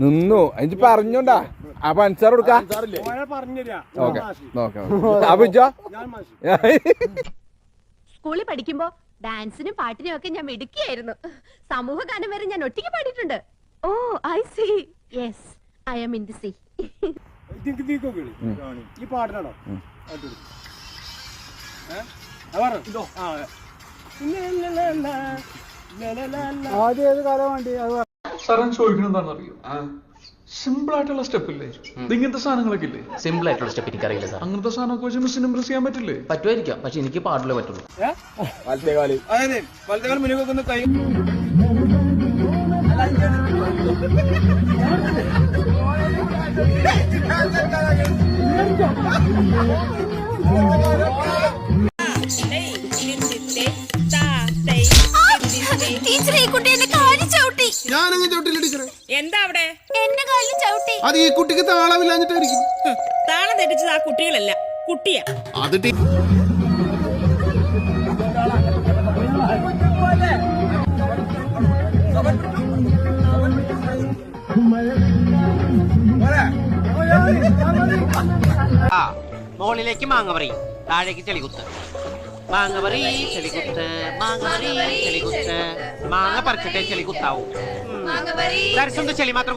നിന്നു എനിക്ക് പറഞ്ഞോണ്ടാ ആ പഞ്ചാർ കൊടുക്കാ സ്കൂളിൽ പഠിക്കുമ്പോ ഡാൻസിനും പാട്ടിനും ഒക്കെ ഞാൻ മിടുക്കിയായിരുന്നു. സമൂഹ ഗാനം വരെ ഞാൻ ഒറ്റയ്ക്ക് പാടിയിട്ടുണ്ട്. Oh I see. Yes I am in the sea. ഈ പാട്ടിനാണോ ആദ്യം ഏത് കാലം വേണ്ടി സാറൻ ചോദിക്കണം എന്താണെന്ന് അറിയോ? സിമ്പിൾ ആയിട്ടുള്ള സ്റ്റെപ്പ് ഇല്ലേ? ഇങ്ങനത്തെ സാധനങ്ങളൊക്കെ ഇല്ലേ? സിമ്പിൾ ആയിട്ടുള്ള സ്റ്റെപ്പ് എനിക്കറിയില്ല സാർ. അങ്ങനത്തെ സാധനമൊക്കെ വെച്ച് മിസ്സിന് ഇംപ്രസ് ചെയ്യാൻ പറ്റില്ലേ? പറ്റുമായിരിക്കാം, പക്ഷെ എനിക്ക് പാടില്ലേ പറ്റുള്ളൂ. എന്താ അവിടെ എന്റെ കാലിൽ ചവിട്ടി. അത് ഈ കുട്ടിക്ക് താളമില്ലാഞ്ഞിട്ടായിരിക്കും. താളം തെറ്റിച്ചത് ആ കുട്ടികളല്ല, കുട്ടിയാ. അത് മോളിലേക്ക് മാങ്ങ പറയും, താഴേക്ക് ചെളികുത്ത്. മാങ്ങ പറി ചെളികുത്ത്, മാങ്ങ പറി ചെളികുത്ത്. മാങ്ങ പറിച്ചിട്ടേ ചെളികുത്താവൂ. ചെളി മാത്രം